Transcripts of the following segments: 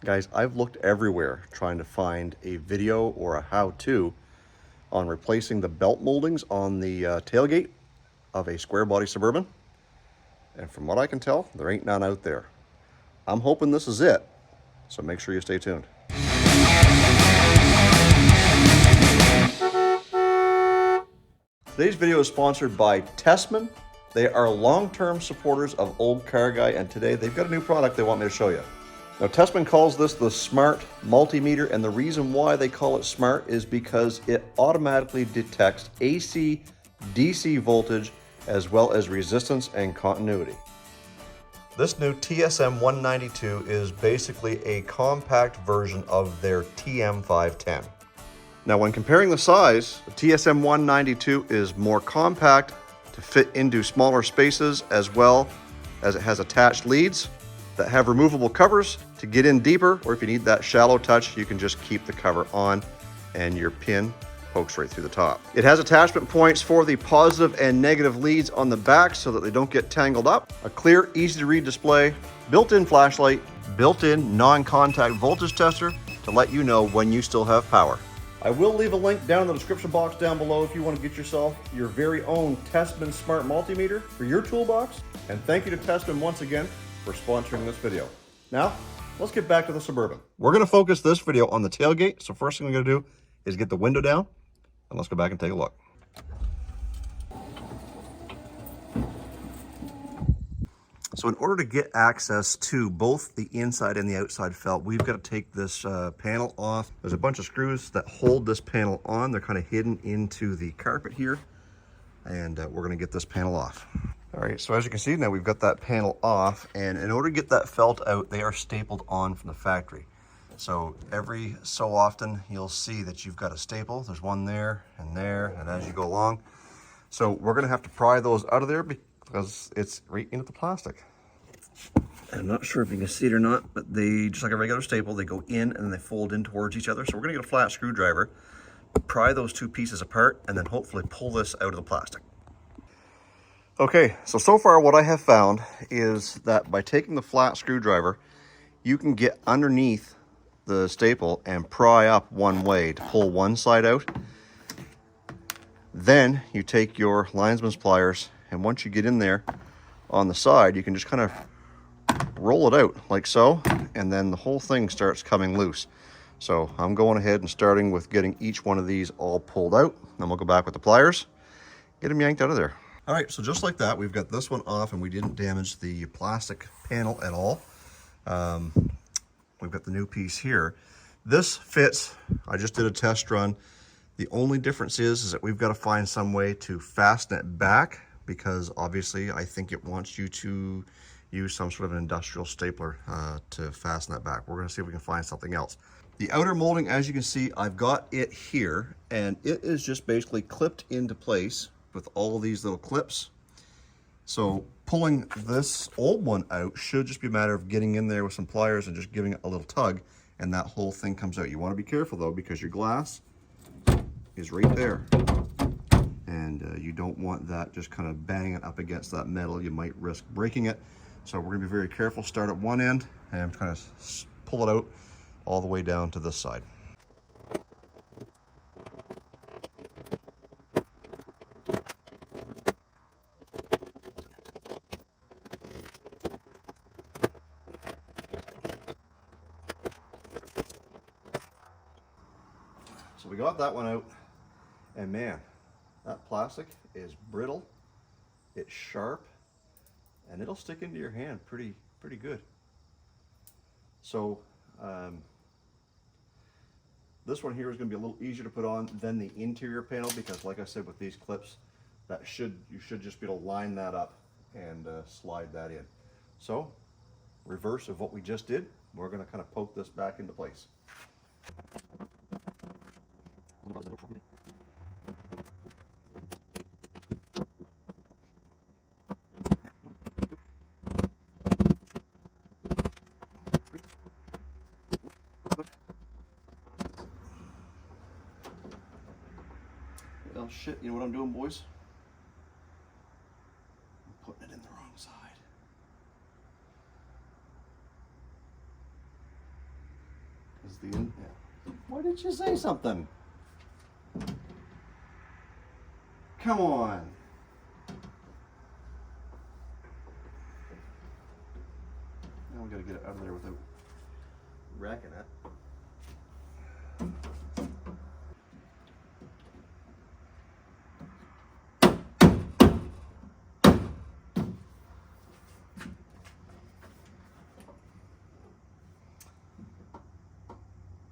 Guys, I've looked everywhere trying to find a video or a how-to on replacing the belt moldings on the tailgate of a Square Body Suburban. And from what I can tell, there ain't none out there. I'm hoping this is it, so make sure you stay tuned. Today's video is sponsored by Tessman. They are long-term supporters of Olde Carr Guy, and today they've got a new product they want me to show you. Now, Tessman calls this the Smart Multimeter, and the reason why they call it smart is because it automatically detects AC, DC voltage, as well as resistance and continuity. This new TSM 192 is basically a compact version of their TM 510. Now, when comparing the size, the TSM 192 is more compact to fit into smaller spaces, as well as it has attached leads that have removable covers to get in deeper, or if you need that shallow touch, you can just keep the cover on and your pin pokes right through the top. It has attachment points for the positive and negative leads on the back so that they don't get tangled up. A clear, easy to read display, built-in flashlight, built-in non-contact voltage tester to let you know when you still have power. I will leave a link down in the description box down below if you want to get yourself your very own Tessman Smart Multimeter for your toolbox. And thank you to Tessman once again for sponsoring this video. Now, let's get back to the Suburban. We're going to focus this video on the tailgate. So first thing we're going to do is get the window down, and let's go back and take a look. So in order to get access to both the inside and the outside felt, we've got to take this panel off. There's a bunch of screws that hold this panel on. They're kind of hidden into the carpet here, and we're going to get this panel off. All right, so as you can see now, we've got that panel off, and in order to get that felt out, they are stapled on from the factory. So every so often, you'll see that you've got a staple. There's one there, and as you go along. So we're gonna have to pry those out of there because it's right into the plastic. I'm not sure if you can see it or not, but they, just like a regular staple, they go in and then they fold in towards each other. So we're gonna get a flat screwdriver, pry those two pieces apart, and then hopefully pull this out of the plastic. Okay, so far what I have found is that by taking the flat screwdriver, you can get underneath the staple and pry up one way to pull one side out. Then you take your linesman's pliers, and once you get in there on the side, you can just kind of roll it out like so, and then the whole thing starts coming loose. So I'm going ahead and starting with getting each one of these all pulled out. Then we'll go back with the pliers, get them yanked out of there. All right, so just like that, we've got this one off, and we didn't damage the plastic panel at all. We've got the new piece here. This fits. I just did a test run. The only difference is that we've got to find some way to fasten it back, because obviously I think it wants you to use some sort of an industrial stapler to fasten that back. We're going to see if we can find something else. The outer molding, as you can see, I've got it here, and it is just basically clipped into place with all of these little clips. So pulling this old one out should just be a matter of getting in there with some pliers and just giving it a little tug, and that whole thing comes out. You want to be careful though, because your glass is right there, and you don't want that just kind of banging up against that metal. You might risk breaking it. So we're going to be very careful. Start at one end and kind of pull it out all the way down to this side. So we got that one out, and man, that plastic is brittle, it's sharp, and it'll stick into your hand pretty good. So this one here is going to be a little easier to put on than the interior panel, because like I said, with these clips, you should just be able to line that up and slide that in. So reverse of what we just did, we're going to kind of poke this back into place. Well, shit, you know what I'm doing, boys? I'm putting it in the wrong side. is the in. Yeah. Why didn't you say something? Come on. Now we gotta get it out of there without wrecking it.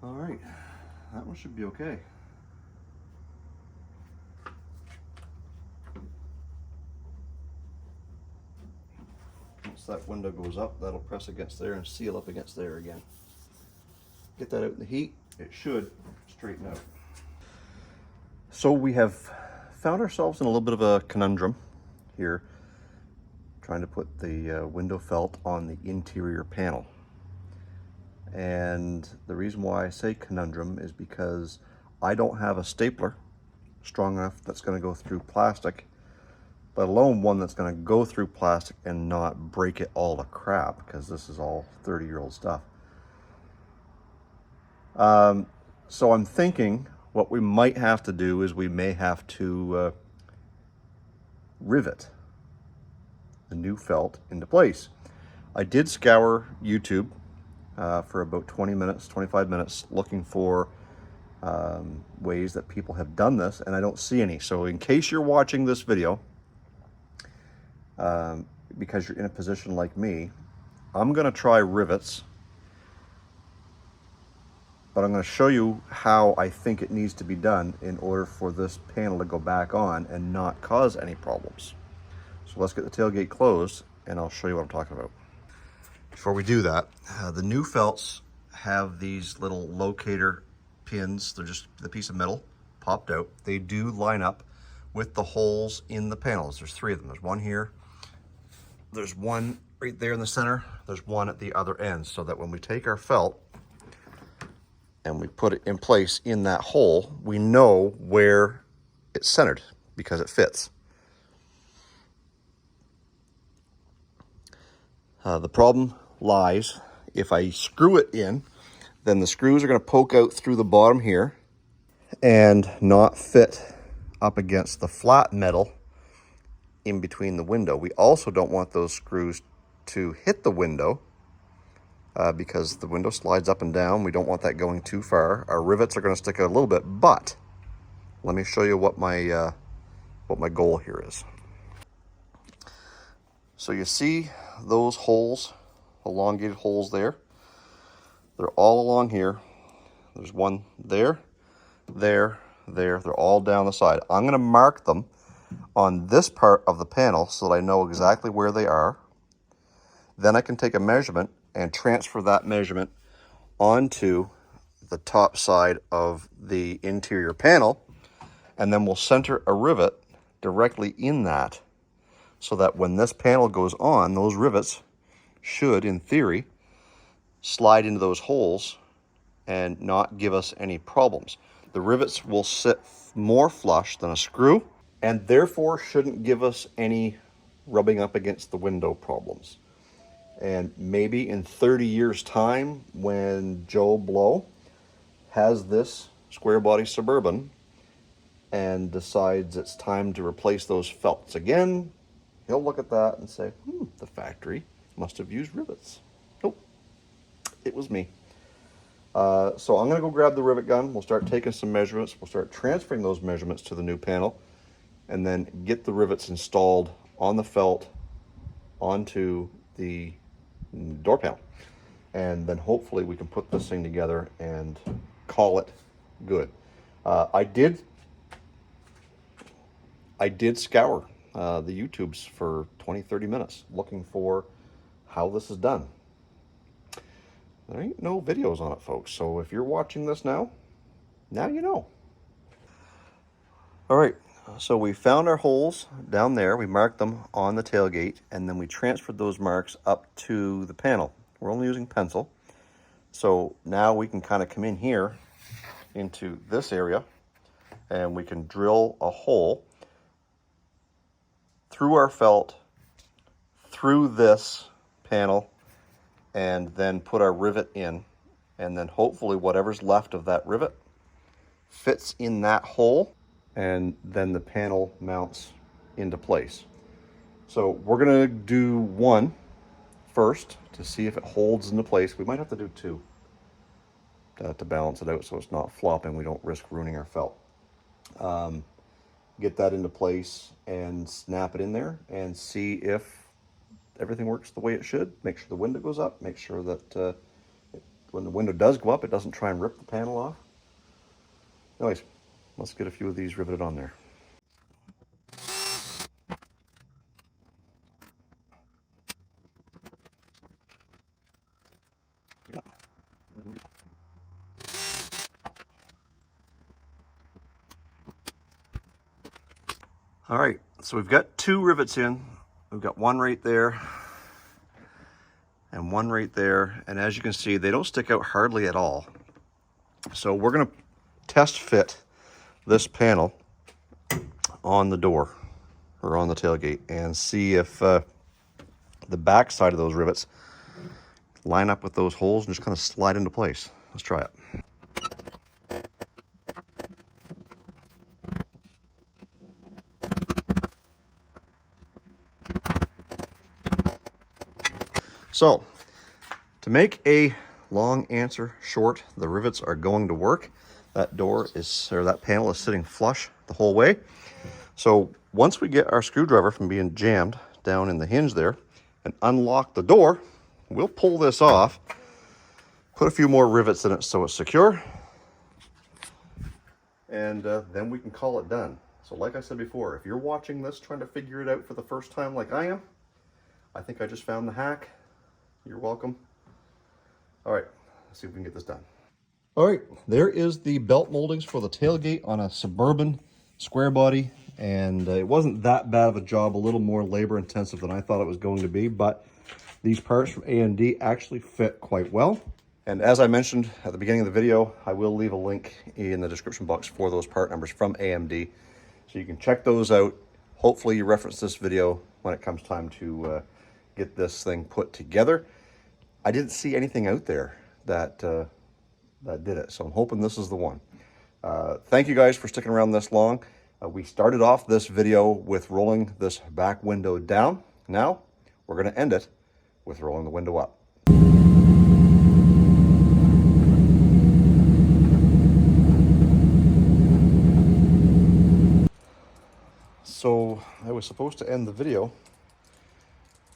All right, that one should be okay. Once that window goes up, that'll press against there and seal up against there again. Get that out in the heat, it should straighten out. So we have found ourselves in a little bit of a conundrum here, trying to put the window felt on the interior panel. And the reason why I say conundrum is because I don't have a stapler strong enough that's going to go through plastic, let alone one that's going to go through plastic and not break it all to crap, because this is all 30-year-old stuff. So I'm thinking what we might have to do is we may have to rivet the new felt into place. I did scour YouTube for about 20 minutes, 25 minutes, looking for ways that people have done this, and I don't see any. So in case you're watching this video, because you're in a position like me, I'm going to try rivets, but I'm going to show you how I think it needs to be done in order for this panel to go back on and not cause any problems. So let's get the tailgate closed and I'll show you what I'm talking about. Before we do that, the new felts have these little locator pins. They're just the piece of metal popped out. They do line up with the holes in the panels. There's 3 of them. There's one here, there's one right there in the center, there's one at the other end, so that when we take our felt and we put it in place in that hole, we know where it's centered because it fits. The problem lies if I screw it in, then the screws are going to poke out through the bottom here and not fit up against the flat metal in between the window. We also don't want those screws to hit the window because the window slides up and down. We don't want that going too far. Our rivets are going to stick out a little bit, but let me show you what my goal here is. So you see those holes, elongated holes there? They're all along here. There's one there, there, there. They're all down the side. I'm going to mark them on this part of the panel so that I know exactly where they are. Then I can take a measurement and transfer that measurement onto the top side of the interior panel, and then we'll center a rivet directly in that, so that when this panel goes on, those rivets should, in theory, slide into those holes and not give us any problems. The rivets will sit more flush than a screw, and therefore shouldn't give us any rubbing up against the window problems. And maybe in 30 years' time, when Joe Blow has this Square Body Suburban and decides it's time to replace those felts again, he'll look at that and say, the factory must have used rivets. Nope, it was me. So I'm going to go grab the rivet gun. We'll start taking some measurements. We'll start transferring those measurements to the new panel, and then get the rivets installed on the felt onto the door panel. And then hopefully we can put this thing together and call it good. I did scour the YouTubes for 20-30 minutes looking for how this is done. There ain't no videos on it, folks, so if you're watching this now you know. All right, so we found our holes down there. We marked them on the tailgate, and then we transferred those marks up to the panel. We're only using pencil, so now we can kind of come in here into this area, and we can drill a hole through our felt, through this panel, and then put our rivet in and then hopefully whatever's left of that rivet fits in that hole, and then the panel mounts into place. So we're gonna do one first to see if it holds into place. We might have to do two to balance it out so it's not flopping. We don't risk ruining our felt. Get that into place and snap it in there and see if everything works the way it should. Make sure the window goes up. Make sure that when the window does go up, it doesn't try and rip the panel off. Anyways, let's get a few of these riveted on there. All right, so we've got two rivets in. We've got one right there and one right there. And as you can see, they don't stick out hardly at all. So we're gonna test fit this panel on the door or on the tailgate and see if the back side of those rivets line up with those holes and just kind of slide into place. Let's try it. So, to make a long answer short, the rivets are going to work. That door is, or that panel is sitting flush the whole way. So once we get our screwdriver from being jammed down in the hinge there and unlock the door, we'll pull this off, put a few more rivets in it so it's secure, and then we can call it done. So like I said before, if you're watching this trying to figure it out for the first time like I am, I think I just found the hack. You're welcome. All right, let's see if we can get this done. All right, there is the belt moldings for the tailgate on a Suburban square body, and it wasn't that bad of a job, a little more labor intensive than I thought it was going to be, but these parts from AMD actually fit quite well. And as I mentioned at the beginning of the video, I will leave a link in the description box for those part numbers from AMD, so you can check those out. Hopefully you reference this video when it comes time to get this thing put together. I didn't see anything out there that that did it, so I'm hoping this is the one. Thank you guys for sticking around this long. We started off this video with rolling this back window down. Now we're going to end it with rolling the window up. So I was supposed to end the video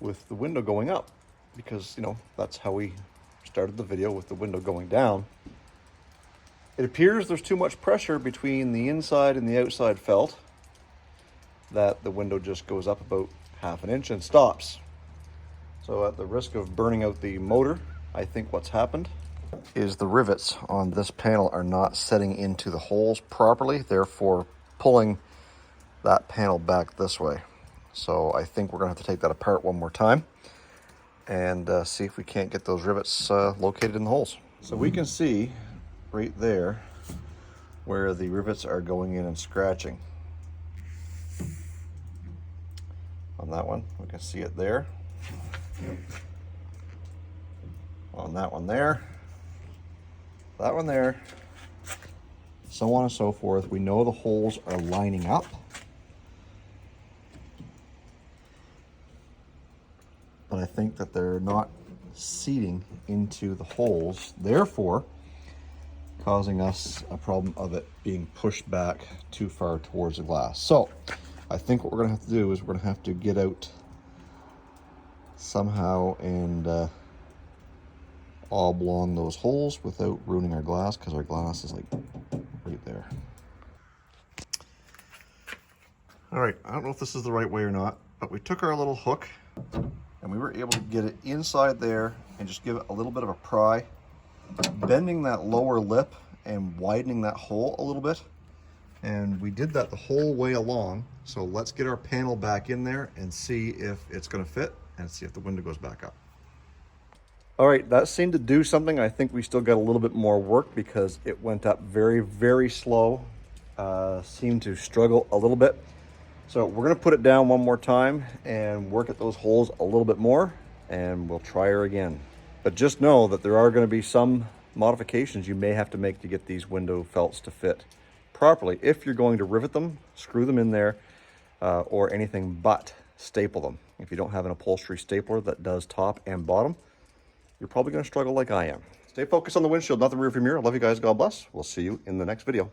with the window going up because, you know, that's how we started the video, with the window going down. It appears there's too much pressure between the inside and the outside felt, that the window just goes up about ½ inch and stops. So at the risk of burning out the motor, I think what's happened is the rivets on this panel are not setting into the holes properly, therefore pulling that panel back this way. So I think we're gonna have to take that apart one more time and see if we can't get those rivets located in the holes. So we can see right there where the rivets are going in and scratching. On that one, we can see it there. On that one there. That one there. So on and so forth. We know the holes are lining up. But I think that they're not seating into the holes, therefore causing us a problem of it being pushed back too far towards the glass. So I think what we're gonna have to do is we're gonna have to get out somehow and oblong those holes without ruining our glass, because our glass is like right there. All right, I don't know if this is the right way or not, but we took our little hook and we were able to get it inside there and just give it a little bit of a pry, bending that lower lip and widening that hole a little bit. And we did that the whole way along. So let's get our panel back in there and see if it's gonna fit and see if the window goes back up. All right, that seemed to do something. I think we still got a little bit more work because it went up very, very slow. Seemed to struggle a little bit. So we're gonna put it down one more time and work at those holes a little bit more, and we'll try her again. But just know that there are gonna be some modifications you may have to make to get these window felts to fit properly. If you're going to rivet them, screw them in there, or anything but staple them. If you don't have an upholstery stapler that does top and bottom, you're probably going to struggle like I am. Stay focused on the windshield, not the rearview mirror. I love you guys. God bless. We'll see you in the next video.